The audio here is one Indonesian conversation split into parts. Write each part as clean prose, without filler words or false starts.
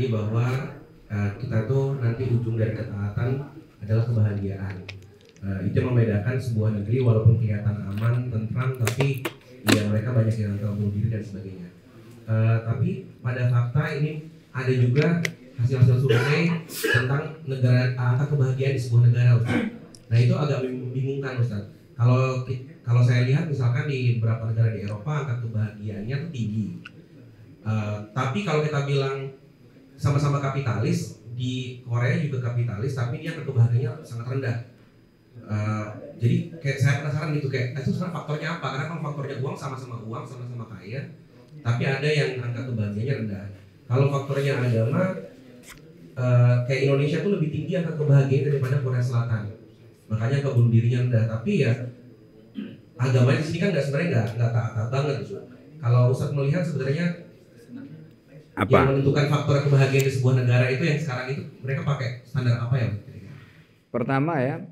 tadi bahwa kita tuh nanti ujung dari ketaatan adalah kebahagiaan. Itu yang membedakan sebuah negeri walaupun kelihatan aman, tentram, tapi ya mereka banyak yang bunuh diri dan sebagainya. Tapi pada fakta ini ada juga hasil-hasil survei tentang negara angka kebahagiaan di sebuah negara, Ustaz. Nah itu agak membingungkan, Ustaz. Kalau saya lihat misalkan di beberapa negara di Eropa angka kebahagiaannya tuh tinggi. Tapi kalau kita bilang sama-sama kapitalis, di Korea juga kapitalis, tapi dia angka kebahagiaannya sangat rendah. Jadi kayak saya penasaran gitu, kayak itu sebenarnya faktornya apa? Karena kan faktornya uang, sama-sama kaya, tapi ada yang angka kebahagiaannya rendah. Kalau faktornya agama, kayak Indonesia tuh lebih tinggi angka kebahagiaan daripada Korea Selatan. Makanya angka bunuh dirinya rendah. Tapi ya agamanya di sini kan sebenarnya nggak taat banget gitu. Kalau Ustadz melihat sebenarnya apa yang menentukan faktor kebahagiaan di sebuah negara itu yang sekarang itu mereka pakai standar apa ya? Pertama ya,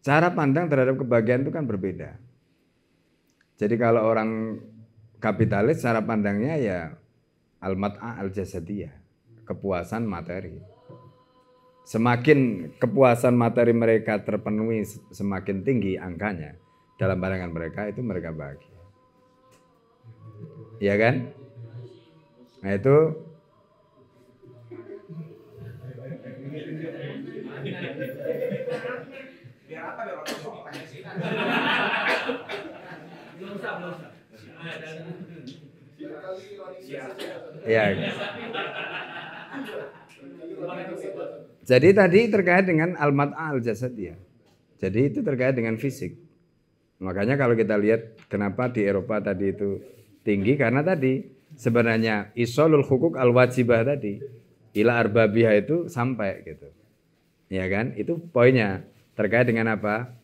cara pandang terhadap kebahagiaan itu kan berbeda. Jadi kalau orang kapitalis cara pandangnya ya al-mat'a al-jasadiyah, kepuasan materi. Semakin kepuasan materi mereka terpenuhi semakin tinggi angkanya dalam pandangan mereka itu mereka bahagia. Iya kan? Nah itu ya. Jadi tadi terkait dengan al-mat'a al-jasadiyah. Jadi itu terkait dengan fisik. Makanya kalau kita lihat kenapa di Eropa tadi itu tinggi karena tadi sebenarnya isolul hukuk al-wajibah tadi ila arbabiha itu sampai gitu. Ya kan? Itu poinnya terkait dengan apa?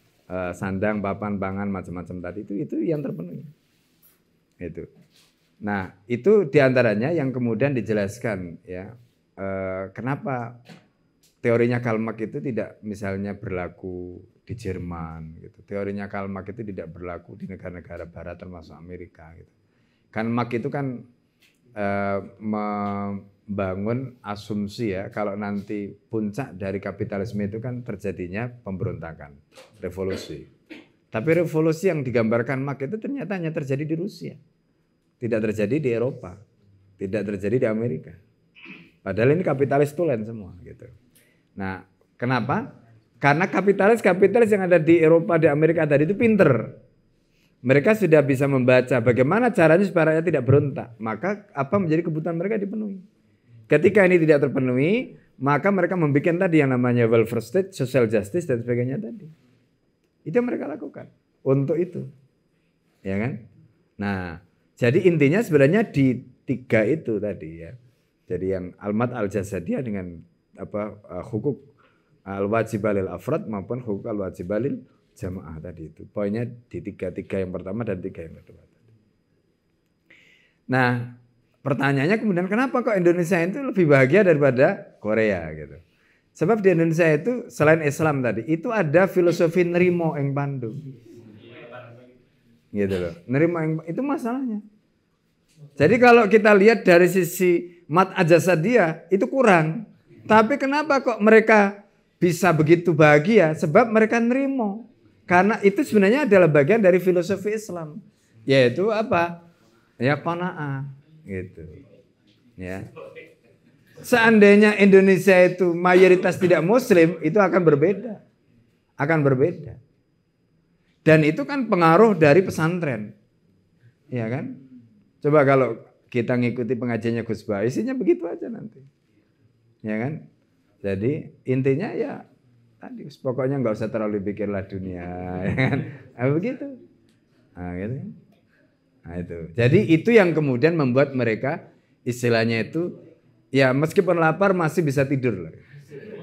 Sandang, papan, pangan macam-macam tadi itu yang terpenuhi. Itu. Nah, itu diantaranya yang kemudian dijelaskan ya. Kenapa teorinya Karl Marx itu tidak misalnya berlaku di Jerman gitu. Teorinya Karl Marx itu tidak berlaku di negara-negara barat termasuk Amerika gitu. Karl Marx itu kan membangun asumsi ya kalau nanti puncak dari kapitalisme itu kan terjadinya pemberontakan, revolusi. Tapi revolusi yang digambarkan Marx itu ternyata hanya terjadi di Rusia. Tidak terjadi di Eropa, tidak terjadi di Amerika. Padahal ini kapitalis tulen semua gitu. Nah, kenapa? Karena kapitalis yang ada di Eropa, di Amerika tadi itu pinter. Mereka sudah bisa membaca bagaimana caranya supaya rakyat tidak berontak. Maka apa menjadi kebutuhan mereka dipenuhi. Ketika ini tidak terpenuhi, maka mereka membuat tadi yang namanya welfare state, social justice dan sebagainya tadi. Itu yang mereka lakukan untuk itu. Ya kan? Nah, jadi intinya sebenarnya di tiga itu tadi ya. Jadi yang al-mat al-jasadiyah dengan hukuk al-wajibalil afrad maupun hukuk al-wajibalil jamaah tadi itu. Poinnya di tiga yang pertama dan tiga yang kedua. Nah, pertanyaannya kemudian kenapa kok Indonesia itu lebih bahagia daripada Korea gitu. Sebab di Indonesia itu selain Islam tadi, itu ada filosofi nerimo ing pandu. Gitu loh. Nerimo ing itu masalahnya. Jadi kalau kita lihat dari sisi mat ajasadiyah itu kurang. Tapi kenapa kok mereka bisa begitu bahagia? Sebab mereka nerimo. Karena itu sebenarnya adalah bagian dari filosofi Islam. Yaitu apa? Ya qanaah gitu. Ya. Seandainya Indonesia itu mayoritas tidak muslim, itu akan berbeda. Akan berbeda. Dan itu kan pengaruh dari pesantren. Ya kan? Coba kalau kita ngikuti pengajiannya Gus Bah, isinya begitu aja nanti. Ya kan? Jadi intinya ya tadi pokoknya nggak usah terlalu pikirlah dunia, ya kan? Nah, begitu. Nah, gitu. Nah, itu. Jadi itu yang kemudian membuat mereka istilahnya itu ya meskipun lapar masih bisa tidur loh.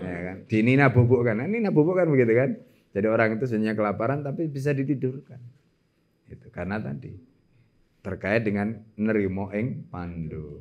Ya kan? Di Nina bubuk kan. Nina bubuk kan begitu kan. Jadi orang itu sebenarnya kelaparan tapi bisa ditidurkan. Itu karena tadi terkait dengan nerimo ing pandu.